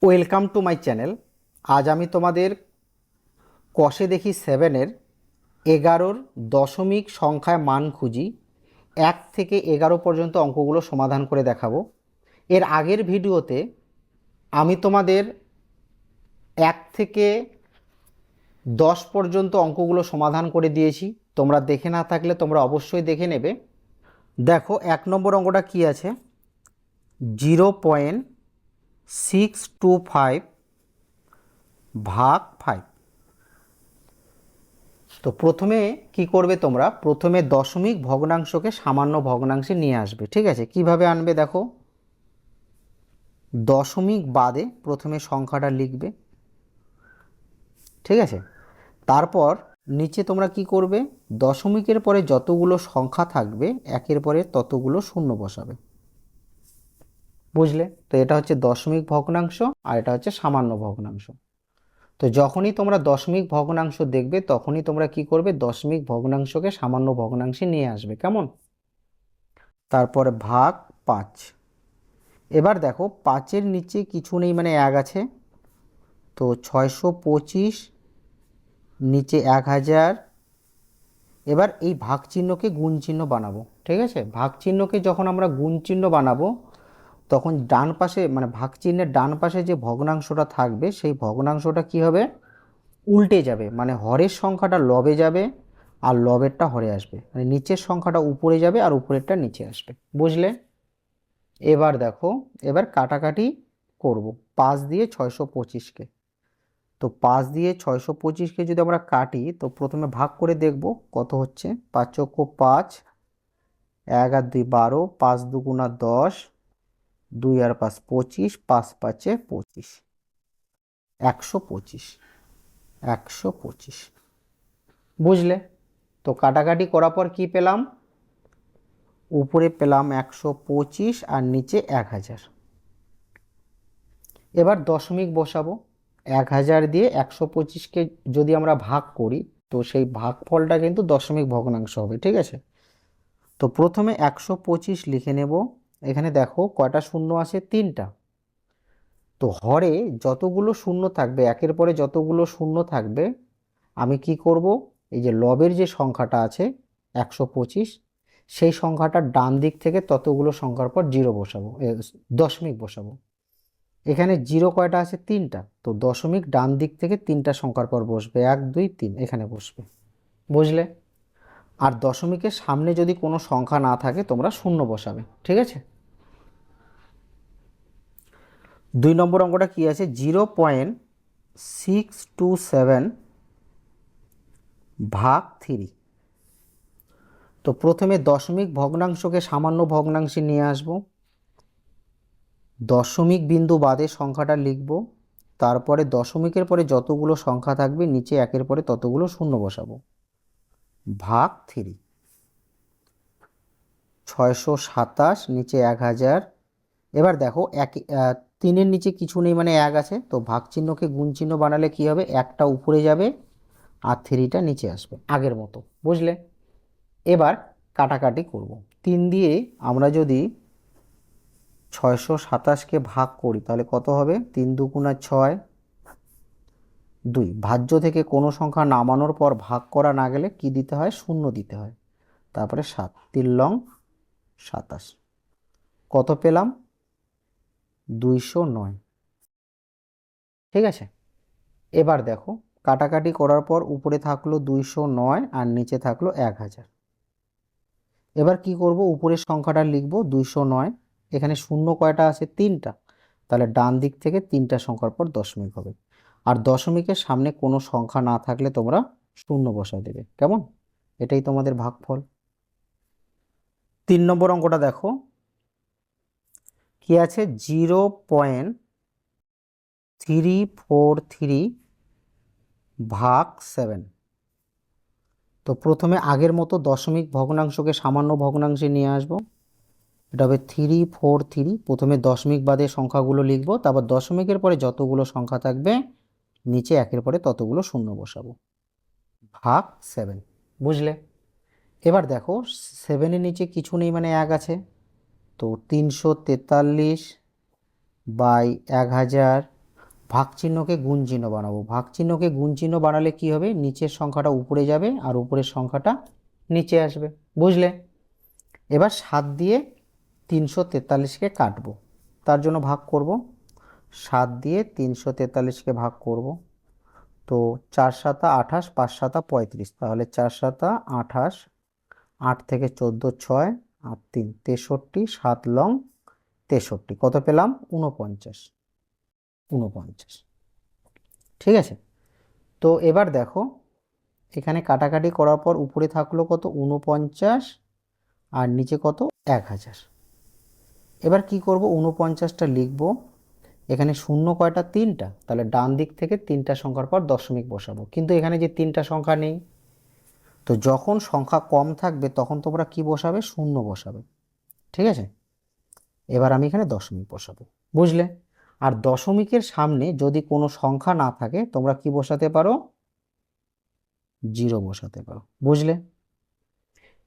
Welcome to my channel. আজ আমি তোমাদের কষে দেখি সেভেনের 11 দশমিক সংখ্যায় মান খুঁজি 1 থেকে 11 পর্যন্ত অঙ্কগুলো সমাধান করে দেখাবো। এর আগের ভিডিওতে আমি তোমাদের 1 থেকে 10 পর্যন্ত অঙ্কগুলো সমাধান করে দিয়েছি। তোমরা দেখে না থাকলে তোমরা অবশ্যই দেখে নেবে। দেখো 1 নম্বর অঙ্কটা কি আছে, 0.625 ভাগ 5। তো প্রথমে কি করবে, তোমরা প্রথমে দশমিক ভগ্নাংশকে সামান্য ভগ্নাংশে নিয়ে আসবে। ঠিক আছে, কিভাবে আনবে দেখো, দশমিক বাদে প্রথমে সংখ্যাটা লিখবে। ঠিক আছে, তারপর নিচে তোমরা কি করবে, দশমিকের পরে যতগুলো সংখ্যা থাকবে একের পরে ততগুলো শূন্য বসাবে। বুঝলে? তো এটা হচ্ছে দশমিক ভগ্নাংশ আর এটা হচ্ছে সামান্য ভগ্নাংশ। তো যখনই তোমরা দশমিক ভগ্নাংশ দেখবে তখনই তোমরা কি করবে, দশমিক ভগ্নাংশকে সামান্য ভগ্নাংশে নিয়ে আসবে। কেমন? তারপরে ভাগ 5। এবার দেখো 5-এর নিচে কিছু নেই, মানে 1 আছে। তো 625 নিচে 1000। এবার এই ভাগ চিহ্নকে গুণ চিহ্ন বানাবো। ঠিক আছে, ভাগ চিহ্নকে যখন আমরা গুণ চিহ্ন বানাবো তখন ডান পাশে, মানে ভাগ চিহ্নের ডান পাশে যে ভগ্নাংশটা থাকবে সেই ভগ্নাংশটা কি হবে, উল্টে যাবে। মানে হরের সংখ্যাটা লবে যাবে আর লবেরটা হরে আসবে, মানে নিচের সংখ্যাটা উপরে যাবে আর উপরেরটা নিচে আসবে। বুঝলে? এবার দেখো, এবার কাটাকাটি করব 5 দিয়ে 625-কে। তো 5 দিয়ে 625-কে যদি আমরা কাটি তো প্রথমে ভাগ করে দেখব কত হচ্ছে। 5 চৌকো 5, 1 আর 2 12, 5 দুগুণা 10, 2 আর 5 25, 5 5-এ 25, 125, 125। বুঝলে? তো কাটাকাটি করার পর কি পেলাম, উপরে পেলাম 125 আর নিচে 1000। এবার দশমিক বসাবো। 1000 দিয়ে 125-কে যদি আমরা ভাগ করি তো সেই ভাগফলটা কিন্তু দশমিক ভগ্নাংশ হবে। ঠিক আছে, তো প্রথমে 125 লিখে নেব। এখানে দেখো কয়টা শূন্য আছে, 3টা। তো হরে যতগুলো শূন্য থাকবে, একের পরে যতগুলো শূন্য থাকবে, আমি কি করব, এই যে লবের যে সংখ্যাটা আছে 125, সেই সংখ্যাটার ডান দিক থেকে ততগুলো সংখ্যার পর জিরো বসাবো, দশমিক বসাবো। এখানে জিরো কয়টা আছে, 3টা। তো দশমিক ডান দিক থেকে 3টা সংখ্যার পর বসবে, 1 2 3 এখানে বসবে। বুঝলে? আর দশমিকের সামনে যদি কোনো সংখ্যা না থাকে তোমরা শূন্য বসাবে। ঠিক আছে, 2 নম্বর অঙ্কটা কি আছে, 0.627 ভাগ 3। তো প্রথমে দশমিক ভগ্নাংশকে সামান্য ভগ্নাংশে নিয়ে আসব, দশমিক বিন্দু বাদে সংখ্যাটা লিখব। তারপরে দশমিকের পরে যতগুলো সংখ্যা থাকবে নিচে একের পরে ততগুলো শূন্য বসাবো, ভাগ 3। 627 নিচে 1000। এবার দেখো 3-এর নিচে কিছু নেই, মানে 1 আছে। তো ভাগ চিহ্নকে গুণ চিহ্ন বানালে কি হবে, একটা উপরে যাবে আর 3টা নিচে আসবে আগের মতো। বুঝলে? এবার কাটাকাটি করব। 3 দিয়ে আমরা যদি 627-কে ভাগ করি তাহলে কত হবে, 3 দুগুণা 6, 2। ভাজ্য থেকে কোনো সংখ্যা নামানোর পর ভাগ করা না গেলে কি দিতে হয়, শূন্য দিতে হয়। তারপরে 7, 3 লং 27। কত পেলাম, 209। ঠিক আছে, এবার দেখো কাটাকাটি করার পর উপরে থাকলো 209 আর নিচে থাকলো 1000। এবার কি করব, উপরের সংখ্যাটা লিখব 209। এখানে শূন্য কয়টা আছে, 3টা। তাহলে ডান দিক থেকে 3টা সংখ্যার পর দশমিক হবে। আর দশমিকের সামনে কোনো সংখ্যা না থাকলে তোমরা শূন্য বসায় দেবে। কেমন? এটাই তোমাদের ভাগফল। 3 নম্বর অঙ্কটা দেখো কি আছে, 0.343 ভাগ 7। তো প্রথমে আগের মতো দশমিক ভগ্নাংশকে সামান্য ভগ্নাংশে নিয়ে আসব। এটা হবে 343। প্রথমে দশমিক বাদে সংখ্যাগুলো লিখব, তারপর দশমিকের পরে যতগুলো সংখ্যা থাকবে নিচে একের পরে ততগুলো শূন্য বসাবো, ভাগ 7। বুঝলে? এবার দেখো 7-এর নিচে কিছু নেই, মানে 1 আছে। তো 343 বাই 1000। ভাগ চিহ্নকে গুণ চিহ্ন বানাবো। ভাগ চিহ্নকে গুণ চিহ্ন বানালে কি হবে, নিচের সংখ্যাটা উপরে যাবে আর উপরের সংখ্যাটা নিচে আসবে। বুঝলে? এবার 7 দিয়ে 343কে কাটবো, তার জন্য ভাগ করব। 7 দিয়ে 343কে ভাগ করব, তো 4 সাতা 28, 5 সাতা 35, তাহলে 4 সাতা 28, 8 থেকে 14 6, 8 3 63, 7 লং 63, কত পেলাম? 49। 49, ঠিক আছে। তো এবার দেখো, এখানে কাটাকাটি করার পর উপরে থাকলো কত? 49, আর নিচে কত? 1000। এবার কি করব, 49টা লিখব, এখানে শূন্য কয়টা? 3টা, তাহলে ডান দিক থেকে 3টা সংখ্যার পর দশমিক বসাবো, কিন্তু এখানে যে 3টা সংখ্যা নেই। তো যখন সংখ্যা কম থাকবে তখন তোমরা কি বসাবে? শূন্য বসাবে, ঠিক আছে। এবার আমি এখানে দশমিক বসাবো, বুঝলে? আর দশমিকের সামনে যদি কোনো সংখ্যা না থাকে তোমরা কি বসাতে পারো? 0 বসাতে পারো, বুঝলে?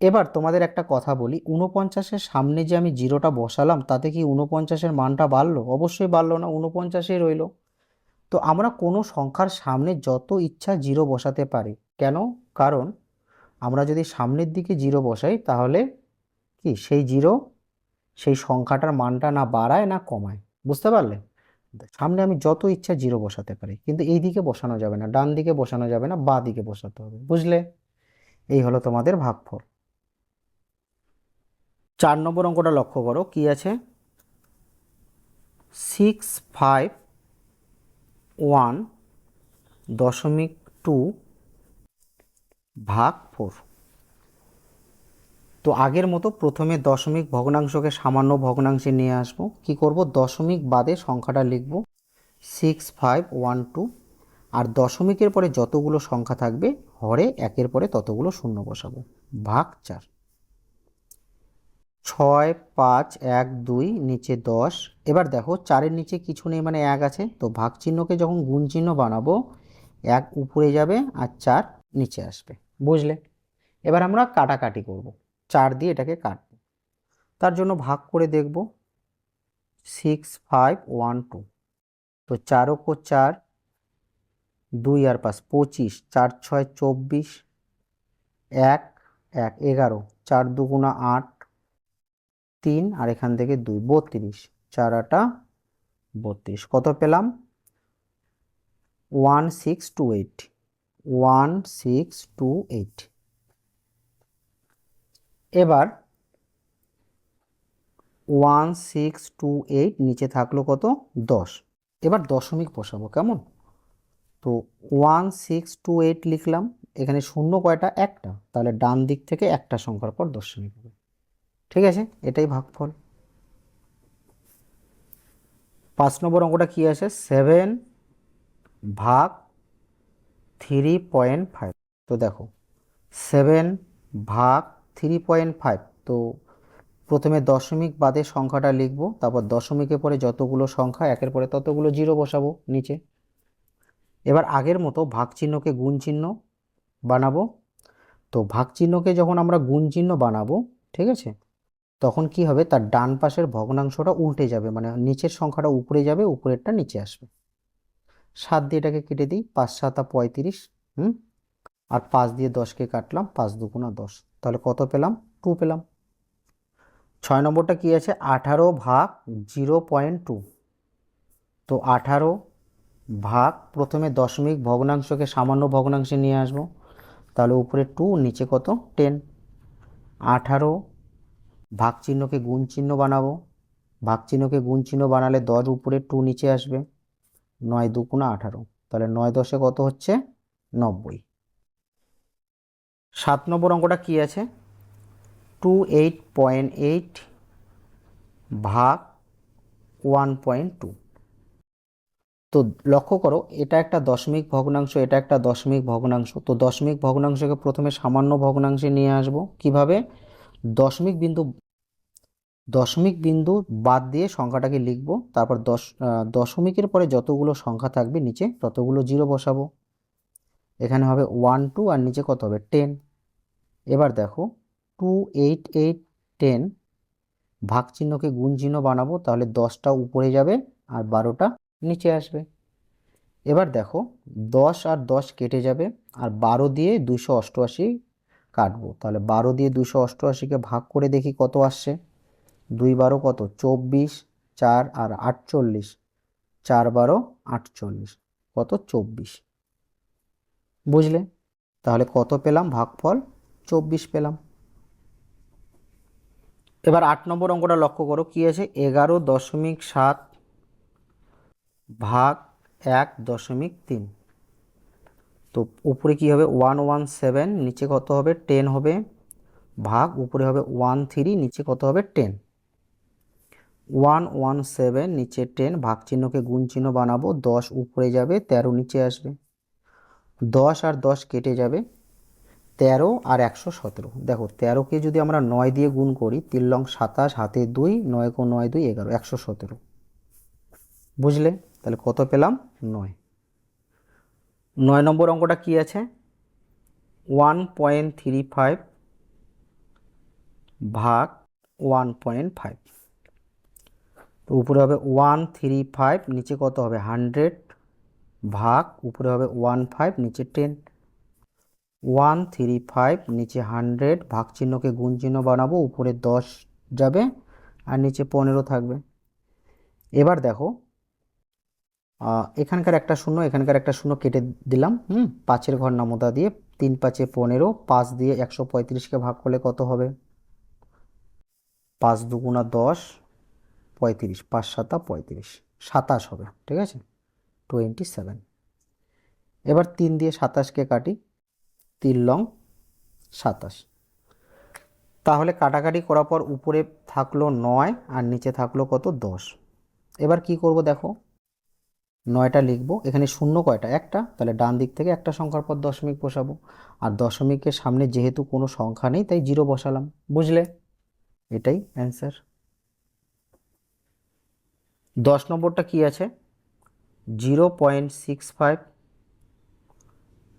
এবার তোমাদের একটা কথা বলি, 49-এর সামনে যে আমি 0টা বসালাম তাতে কি 49-এর মানটা বাড়লো? অবশ্যই বাড়লো না, 49ই রইলো। তো আমরা কোনো সংখ্যার সামনে যত ইচ্ছা 0 বসাতে পারি। কেন? কারণ আমরা যদি সামনের দিকে 0 বসাই তাহলে কি সেই 0 সেই সংখ্যাটার মানটা না বাড়ায় না কমায়, বুঝতে পারলে? সামনে আমি যত ইচ্ছা 0 বসাতে পারি, কিন্তু এই দিকে বসানো যাবে না, ডান দিকে বসানো যাবে না, বাঁ দিকে বসাতে হবে, বুঝলে? এই হলো তোমাদের ভাগফল। 4 নম্বর অঙ্কটা লক্ষ্য করো, কি আছে? 651.2 ভাগ 4। তো আগের মতো প্রথমে দশমিক ভগ্নাংশকে সামান্য ভগ্নাংশে নিয়ে আসব। কি করব? দশমিক বাদে সংখ্যাটা লিখব 6512, আর দশমিকের পরে যতগুলো সংখ্যা থাকবে হরে একের পরে ততগুলো শূন্য বসাবো, ভাগ 4। 6 5 1 2 নিচে 10। এবার দেখো 4-এর নিচে কিছু নেই, মানে 1 আছে, তো ভাগ চিহ্নকে যখন গুণ চিহ্ন বানাবো 1 উপরে যাবে আর 4 নিচে আসবে, বুঝলে? এবার আমরা কাটাকাটি করব, 4 দিয়ে এটাকে কাটবো, তার জন্য ভাগ করে দেখব। 6512, তো 4 ও 4, 2 আর 5 25, 4 6 24, 1 1 11, 4 2 8, 3 আর এখান থেকে 2 32, 4 8 32, কত পেলাম? 1628। 1628। এবার 1628 নিচে থাকলো কত? 10। এবার দশমিক বসাবো, কেমন? তো 1628 লিখলাম, এখানে শূন্য কয়টা? একটা, তাহলে ডান দিক থেকে একটা সংখ্যার পর দশমিক হবে, ঠিক আছে। এটাই ভাগফল। 5 নম্বর অঙ্কটা কি আছে? 7 ভাগ 3.5। তো দেখো 7 ভাগ 3.5, তো প্রথমে দশমিক বাদে সংখ্যাটা লিখব, তারপর দশমিকের পরে যতগুলো সংখ্যা একের পরে ততগুলো 0 বসাবো নিচে। এবার আগের মতো ভাগ চিহ্নকে গুণ চিহ্ন বানাবো। তো ভাগ চিহ্নকে যখন আমরা গুণ চিহ্ন বানাবো, ঠিক আছে, তখন কি হবে? তার ডান পাশের ভগ্নাংশটা উল্টে যাবে, মানে নিচের সংখ্যাটা উপরে যাবে, উপরেরটা নিচে আসবে। 7 দিয়ে এটাকে কেটে দিই, 5 7 35, আর 5 দিয়ে 10কে কাটলাম, 5 2 10, তাহলে কত পেলাম? 2 পেলাম। 6 নম্বরটা কি আছে? 18 ভাগ 0.2। তো 18 ভাগ, প্রথমে দশমিক ভগ্নাংশকে সামান্য ভগ্নাংশে নিয়ে আসবো, তাহলে উপরে 2 নিচে কত? 10। 18 ভাগ চিহ্নকে গুণ চিহ্ন বানাবো, ভাগ চিহ্নকে গুণ চিহ্ন বানালে 10 উপরে 2 নিচে আসবে, 9 2 18, তাহলে 9 10 কত হচ্ছে? 90। 7 নম্বর অঙ্কটা কি আছে? 28.8 ভাগ 1.2। তো লক্ষ্য করো, এটা একটা দশমিক ভগ্নাংশ, এটা একটা দশমিক ভগ্নাংশ। তো দশমিক ভগ্নাংশকে প্রথমে সামান্য ভগ্নাংশে নিয়ে আসব। কিভাবে? দশমিক বিন্দু দশমিক বিন্দু বাদ দিয়ে সংখ্যাটাকে লিখব, তারপর দশমিকের পরে যতগুলো সংখ্যা থাকবে নিচে ততগুলো 0 বসাবো। এখানে হবে 1 2, আর নিচে কত হবে? 10। এবার দেখো 288 10, ভাগ চিহ্নকে গুণ চিহ্ন বানাবো, তাহলে 10টা উপরে যাবে আর 12টা নিচে আসবে। এবার দেখো 10 আর 10 কেটে যাবে, আর 12 দিয়ে 288 কাটবো। তাহলে 12 দিয়ে 288কে ভাগ করে দেখি কত আসছে। 2 12 কত 24, 4 আর 48, 4 12 48, কত 24। বুঝলে? তাহলে কত পেলাম ভাগফল? 24 পেলাম। এবার 8 নম্বর অঙ্কটা লক্ষ্য করো, কি আছে? 11.7 ভাগ 1.3। তো উপরে কি হবে? 117, নিচে কত হবে? 10 হবে, ভাগ উপরে হবে 13, নিচে কত হবে? 10। 117 নিচে 10, ভাগ চিহ্নকে গুণ চিহ্ন বানাবো, 10 উপরে যাবে, 13 নিচে আসবে। 10 আর 10 কেটে যাবে, 13 আর 117। দেখো 13কে যদি আমরা 9 দিয়ে গুণ করি, 3 লং 27, হাতে 2, 9 কো 9 2 11, 117। বুঝলে? তাহলে কত পেলাম? 9। 9 নম্বর অঙ্কটা কি আছে? 1.35 ভাগ 1.5। তো উপরে হবে 135, নিচে কত হবে? 100, ভাগ উপরে হবে 15, নিচে 10। 135 নিচে 100, ভাগ চিহ্নকে গুণ চিহ্ন বানাবো, উপরে 10 যাবে আর নিচে 15 থাকবে। এবার দেখো এখানকার একটা শূন্য, এখানকার একটা শূন্য কেটে দিলাম। 5-এর ঘর নামতা দিয়ে, 3 5 15, 5 দিয়ে 135কে ভাগ করলে কত হবে? 5 2 10, 35, 5 7 35, 27 হবে। ঠিক আছে, 27। এবার 3 দিয়ে 27কে কাটি, 3 লং 27। তাহলে কাটাকাটি করার পর উপরে থাকলো 9 আর নিচে থাকলো কত? 10। এবার কি করব দেখো, 9টা লিখবো, এখানে শূন্য কয়টা? একটা, তাহলে ডান দিক থেকে একটা সংখ্যার পর দশমিক বসাবো, আর দশমিকের সামনে যেহেতু কোনো সংখ্যা নেই তাই 0 বসালাম। বুঝলে? এটাই অ্যান্সার। 10 নম্বরটা কি আছে? 0.65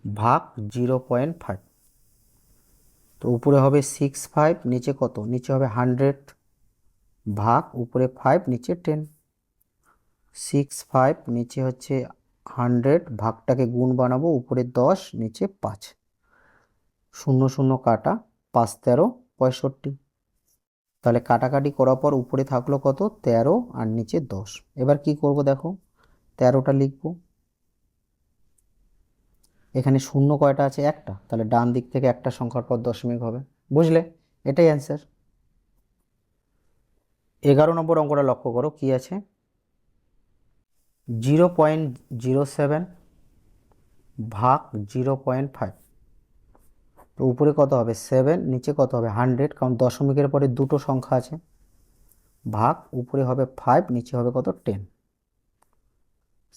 ভাগ 0.5। তো উপরে হবে 65, নিচে কত? নিচে হবে 100, ভাগ উপরে 5, নিচে 10। 65 নিচে হচ্ছে 100, ভাগটাকে গুণ বানাবো, উপরে 10, নিচে 5। 0 0 কাটা, 5 13 65। তাহলে কাটাকাটি করার পর উপরে থাকলো কত? 13 আর নিচে 10। এবার কি করব দেখো, 13টা লিখবো, এখানে শূন্য কয়টা আছে? একটা, তাহলে ডান দিক থেকে একটা সংখ্যার পর দশমিক হবে। বুঝলে? এটাই অ্যান্সার। 11 নম্বর অঙ্কটা লক্ষ্য করো, কি আছে? 0.07 ভাগ 0.5। তো উপরে কত হবে? 7, নিচে কত হবে? 100, কারণ দশমিকের পরে দুটো সংখ্যা আছে, ভাগ উপরে হবে 5, নিচে হবে কত? 10।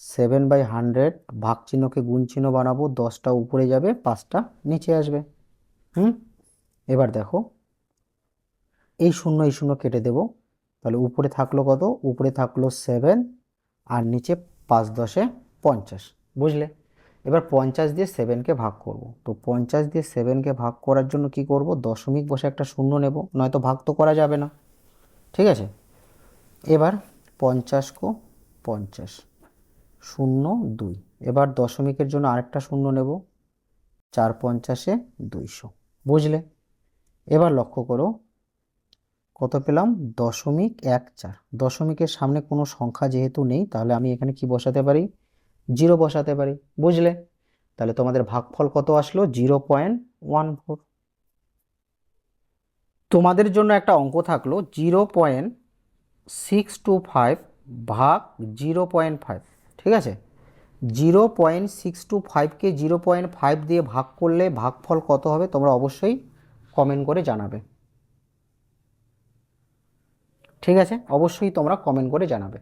7/100, ভাগ চিহ্নকে গুণ চিহ্ন বানাবো, 10টা উপরে যাবে, 5টা নিচে আসবে। এবার দেখো এই শূন্য কেটে দেব, তাহলে উপরে থাকলো কত? উপরে থাকলো 7 আর নিচে 5 10 50। বুঝলে? এবার 50 দিয়ে 7কে ভাগ করব। তো 50 দিয়ে 7কে ভাগ করার জন্য কি করব? দশমিক বসে একটা শূন্য নেব, নয়তো ভাগ তো করা যাবে না। ঠিক আছে, এবার 50 কো 50, 0 2। এবার দশমিকের জন্য আরেকটা শূন্য নেব, 4 50 200। বুঝলে? এবার লক্ষ্য করো কত পেলাম? 0.14। দশমিকের সামনে কোনো সংখ্যা যেহেতু নেই, তাহলে আমি এখানে কি বসাতে পারি? 0 বসাতে পারি। বুঝলে? তাহলে তোমাদের ভাগফল কত আসলো? 0.14। তোমাদের জন্য একটা অঙ্ক থাকলো 0.625 ভাগ 0.5। ঠিক আছে, 0.625কে 0.5 দিয়ে ভাগ করলে ভাগফল কত হবে? তোমরা অবশ্যই কমেন্ট করে জানাবে। ঠিক আছে, অবশ্যই তোমরা কমেন্ট করে জানাবে।